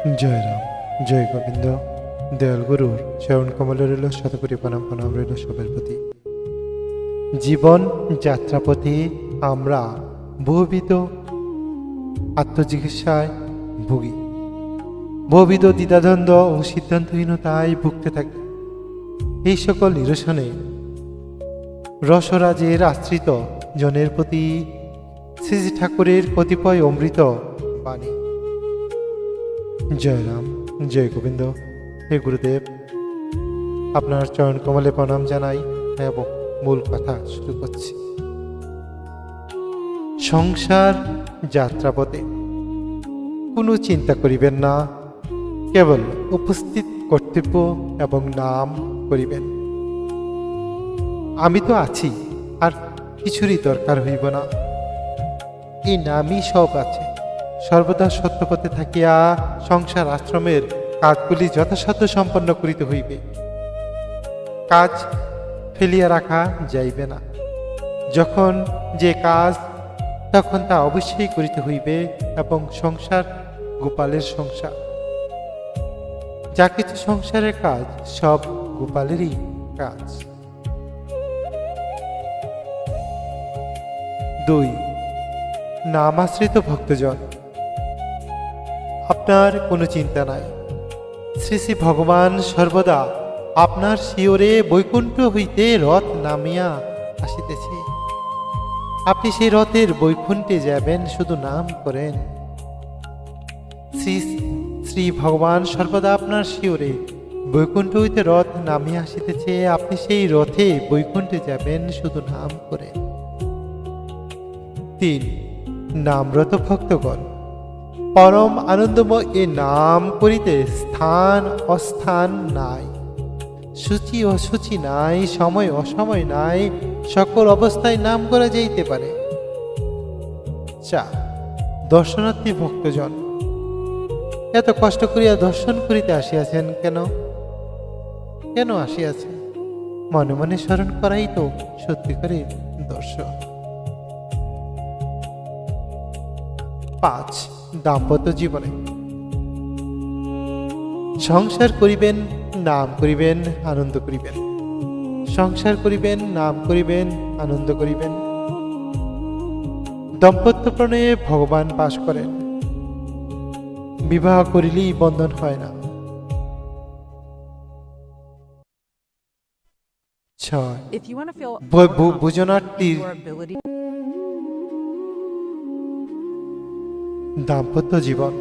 জয় রাম, জয় গোবিন্দ। দয়াল গুরুর চরণ কমলে রইল শতকোটি প্রণাম, প্রণাম রইল সবার প্রতি। জীবন যাত্রাপথে আমরা বহুবিধ আত্মচিকিৎসায় ভুগি, বহুবিধ দ্বিধাদ্বন্দ্ব ও সিদ্ধান্তহীনতায় ভুগতে থাকি। এই সকল নিরসনে রসরাজের আশ্রিত জনের প্রতি শ্রী শ্রী ঠাকুরের কতিপয় অমৃত বাণী। জয় রাম, জয় গোবিন্দ। হে গুরুদেব, আপনার চরণ কমলে প্রণাম জানাই এবং মূল কথা শুরু করছি। সংসার যাত্রাপথে কোনো চিন্তা করিবেন না, কেবল উপস্থিত কর্তব্য এবং নাম করিবেন। আমি তো আছি, আর কিছুরই দরকার হইব না। এই নামই সব আছে। সর্বদা সত্যপথে থাকিয়া সংসার আশ্রমের কাজগুলি যথাসাধ্য সম্পন্ন করিতে হইবে। কাজ ফেলিয়া রাখা যাইবে না। যখন যে কাজ, তখন তা অবশ্যই করিতে হইবে। এবং সংসার গোপালের সংসার, যা কিছু সংসারের কাজ সব গোপালেরই কাজ। 2. নাম আশ্রিত ভক্তজন। আপনার কোনো চিন্তা নাই। শ্রী শ্রী ভগবান সর্বদা আপনার শিওরে বৈকুণ্ঠ হইতে রথ নামিয়া আসিতেছে। আপনি সেই রথের বৈকুণ্ঠে যাবেন, শুধু নাম করেন। শ্রী শ্রী ভগবান সর্বদা আপনার শিওরে বৈকুণ্ঠ হইতে রথ নামিয়া আসিতেছে। আপনি সেই রথে বৈকুণ্ঠে যাবেন, শুধু নাম করেন। 3. নামরত ভক্তগণ। পরম আনন্দময় এ নাম করিতে স্থান অস্থান নাই, সূচি অসূচি নাই, সময় অসময় নাই, সকল অবস্থায় নাম করা যাইতে পারে। 4. দর্শনার্থী ভক্তজন। এত কষ্ট করিয়া দর্শন করিতে আসিয়াছেন কেন? কেন আসিয়াছেন? মনে মনে স্মরণ করাই তো সত্যিকারের দর্শন। 5. দাম্পত্য জীবনে। সংসার করিবেন, নাম করিবেন, আনন্দ করিবেন। সংসার করিবেন, নাম করিবেন, আনন্দ করিবেন। দাম্পত্য প্রণয়ে ভগবান বাস করেন। বিবাহ করিলেই বন্ধন হয় না। 6. ভোজনার্থীর দাম্পত্য জীবন।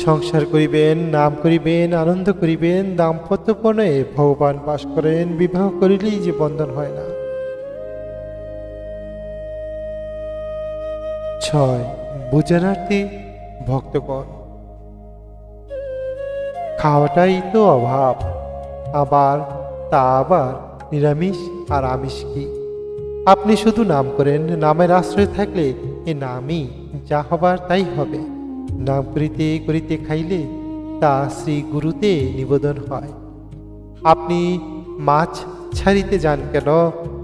সংসার করিবেন, নাম করিবেন, আনন্দ করিবেন। দাম্পত্য প্রণয়ে ভগবান বাস করেন। বিবাহ করিলেই যে বন্ধন হয় না। 6. ভোজনার্থী ভক্তগণ। খাওয়াটাই তো অভাব, আবার নিরামিষ আর আমিষ কি? আপনি শুধু নাম করেন। নামের আশ্রয় থাকলে এ নামই যা হবার তাই হবে। নাম করিতে করিতে খাইলে তা শ্রী গুরুতে নিবেদন হয়। আপনি মাছ ছাড়িতে যান কেন?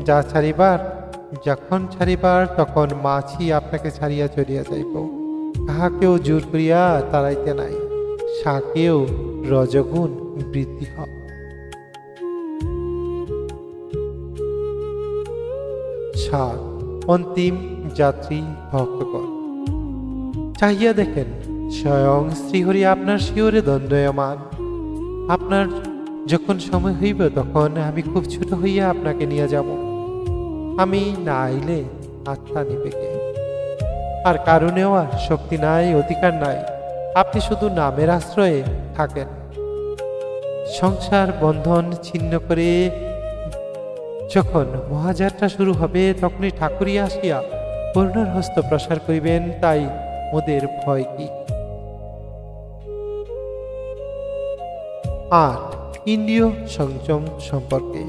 যা ছাড়িবার, যখন ছাড়িবার তখন মাছই আপনাকে ছাড়িয়া চলিয়া যাইব। কাহাকেও জোর করিয়া তাড়াইতে নাই। শাকেও রজগুণ বৃদ্ধি হয়। 7. অন্তিম যাত্রী ভক্তগণ। চাহিয়া দেখেন, স্বয়ং শ্রীহরি আপনার শিওরে দণ্ডায়মান। আপনার যখন সময় হইব, তখন আমি খুব ছোট হইয়া আপনাকে নিয়ে যাব। আমি না আইলে আত্মা নিবে কে? আর কারো নেওয়ার শক্তি নাই, অধিকার নাই। আপনি শুধু নামের আশ্রয়ে থাকেন। সংসার বন্ধন ছিন্ন করে যখন মহাযাত্রা শুরু হবে, তখনই ঠাকুরই আসিয়া করুণার হস্ত প্রসার করিবেন। তাই মোদের ভয় কি? 8. ইন্দ্রিয় সংযম সম্পর্কে।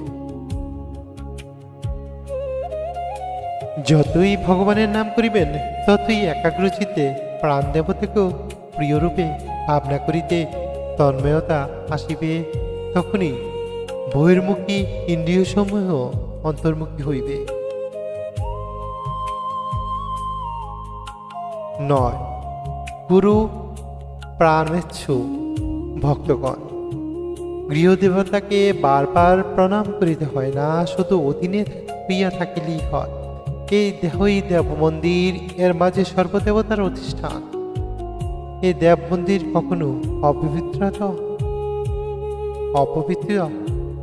যতই ভগবানের নাম করিবেন, ততই একাগ্রচিত্তে প্রাণ দেবতাকেও প্রিয়রূপে ভাবনা করিতে তন্ময়তা আসিবে। তখনই বহির্মুখী ইন্দ্রিয় সমূহ অন্তর্মুখী হইবে। 9. গুরু প্রাণেচ্ছু ভক্তগণ, গৃহদেবতাকে বারবার প্রণাম করিতে হয় না, শুধু অধীনে হইয়া থাকিলেই হয়। এই দেহই দেব মন্দির, এর মাঝে সর্বদেবতার অধিষ্ঠান। এই দেব মন্দির কখনো অপবিত্র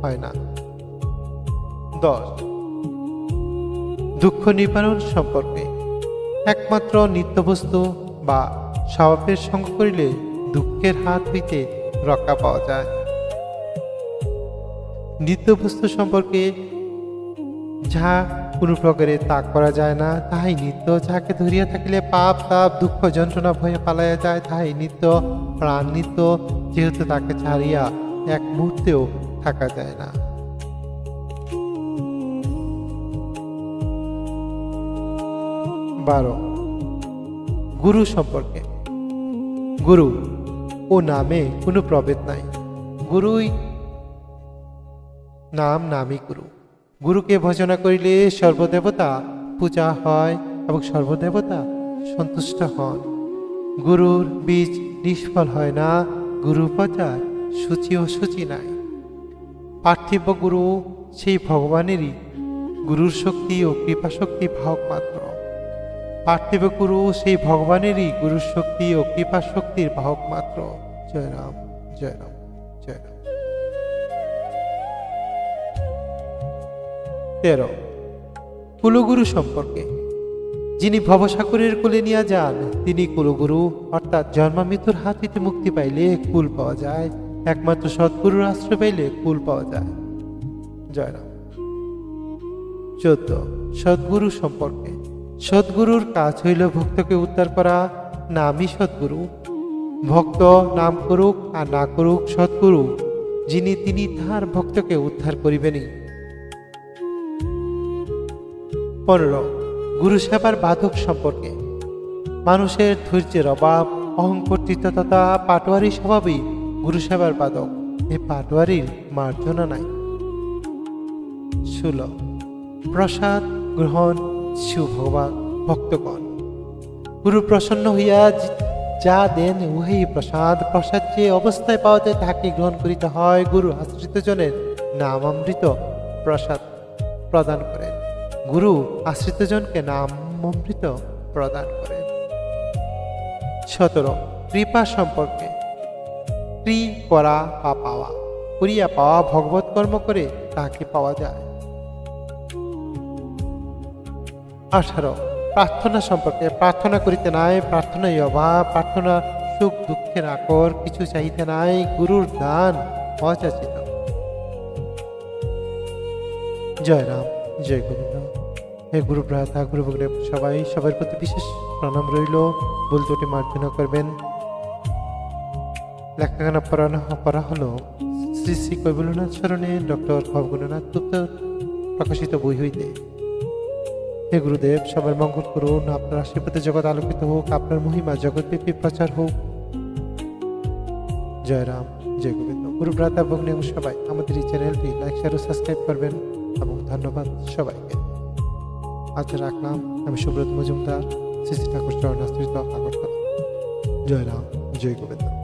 হয় না। 10. দুঃখ নিবারণ সম্পর্কে। একমাত্র নিত্যবস্তু বা স্বভাবের সঙ্গ করিলে দুঃখের হাত হইতে রক্ষা পাওয়া যায়। নিত্যবস্তু সম্পর্কে যাহা কোনো প্রকারে ত্যাগ করা যায় না, তাহাই নিত্য। যাহাকে ধরিয়া থাকিলে পাপ তাপ দুঃখ যন্ত্রণা ভয়ে পালাইয়া যায়, তাহাই নিত্য, প্রাণ নিত্য, যেহেতু তাকে ছাড়িয়া এক মুহূর্তেও থাকা যায় না। 12. গুরু সম্পর্কে। গুরু ও নামে কোনো প্রভেদ নাই। গুরুই নামই গুরু। গুরুকে ভজনা করিলে সর্বদেবতা পূজা হয় এবং সর্বদেবতা সন্তুষ্ট হন। গুরুর বীজ নিষ্ফল হয় না। গুরু পূজার সূচি ও সূচি নাই। পার্থিব গুরু সেই ভগবানেরই। গুরুর শক্তি ও কৃপা শক্তি ভাগ মাত্র। পার্থিব গুরু সেই ভগবানেরই। গুরুর শক্তি ও কৃপা শক্তির বাহক মাত্র। জয় রাম, জয় রাম, জয় রাম। 13. কুলগুরু সম্পর্কে। যিনি ভবসাগরের কুলে নিয়ে যান তিনি কুলগুরু, অর্থাৎ জন্মামৃত্যুর হাত হইতে মুক্তি পাইলে কুল পাওয়া যায়। একমাত্র সদ্গুরুর আশ্রয় পাইলে কুল পাওয়া যায়। জয় রাম। 14. সদ্গুরু সম্পর্কে। সদ্গুরুর কাজ হইল ভক্তকে উদ্ধার করা। নামই সদ্গুরু। ভক্ত নাম করুক আর না করুক, সদ্গুরু যিনি তিনি তাহার ভক্তকে উদ্ধার করিবেনই। 15. গুরু সেবার বাধক সম্পর্কে। মানুষের ধৈর্যের অভাব, অহংকর্তৃত্ব তথা পাটোয়ারি স্বভাবই গুরু সেবার বাধক। এই পাটোয়ারির মার্জনা নাই। 16. প্রসাদ গ্রহণ শিবভগবান ভক্তগণ। গুরু প্রসন্ন হইয়া যা দেন উহাই প্রসাদ। প্রসাদ যে অবস্থায় পাওয়া যায় তাহাকে গ্রহণ করিতে হয়। গুরু আশ্রিত জনের নাম অমৃত প্রসাদ প্রদান করেন। গুরু আশ্রিত জনকে নাম অমৃত প্রদান করেন। 17. কৃপা সম্পর্কে। কৃ করা বা পাওয়া। করিয়া পাওয়া, ভগবত কর্ম করে তাকে পাওয়া যায়। 18. প্রার্থনা সম্পর্কে। প্রার্থনা করিতে নাই, প্রার্থনাই অভাব। প্রার্থনা সুখ দুঃখের আকর, কিছু চাইতে নাই। গুরুর দান অযাচিত। জয় রাম, জয় গোবিন্দ। হে গুরু ভ্রাতা, গুরু ভগ্নে সবার প্রতি বিশেষ প্রণাম রইল। ভুল ত্রুটি মার্জনা করবেন। লেখাখানা পড়া হলো শ্রী শ্রী কৈবল্যনাথ শরণে ডক্টর ভবগুণনাথ গুপ্ত প্রকাশিত বই হইতে। হে গুরুদেব, সবার মঙ্গল করুন। আপনার আশীর্বাদে জগৎ আলোকিত হোক, আপনার মহিমা জগৎব্যাপী প্রচার হোক। জয় রাম, জয় গোবিন্দ। গুরু ভ্রাতা ভগ্নে সবাই আমাদের এই চ্যানেলটি লাইক শেয়ার ও সাবস্ক্রাইব করবেন এবং ধন্যবাদ সবাইকে। আজ রাখলাম। আমি সুব্রত মজুমদার, শ্রী শ্রী ঠাকুর চরণাশ্রিত আগরতলা। জয় রাম, জয় গোবিন্দ।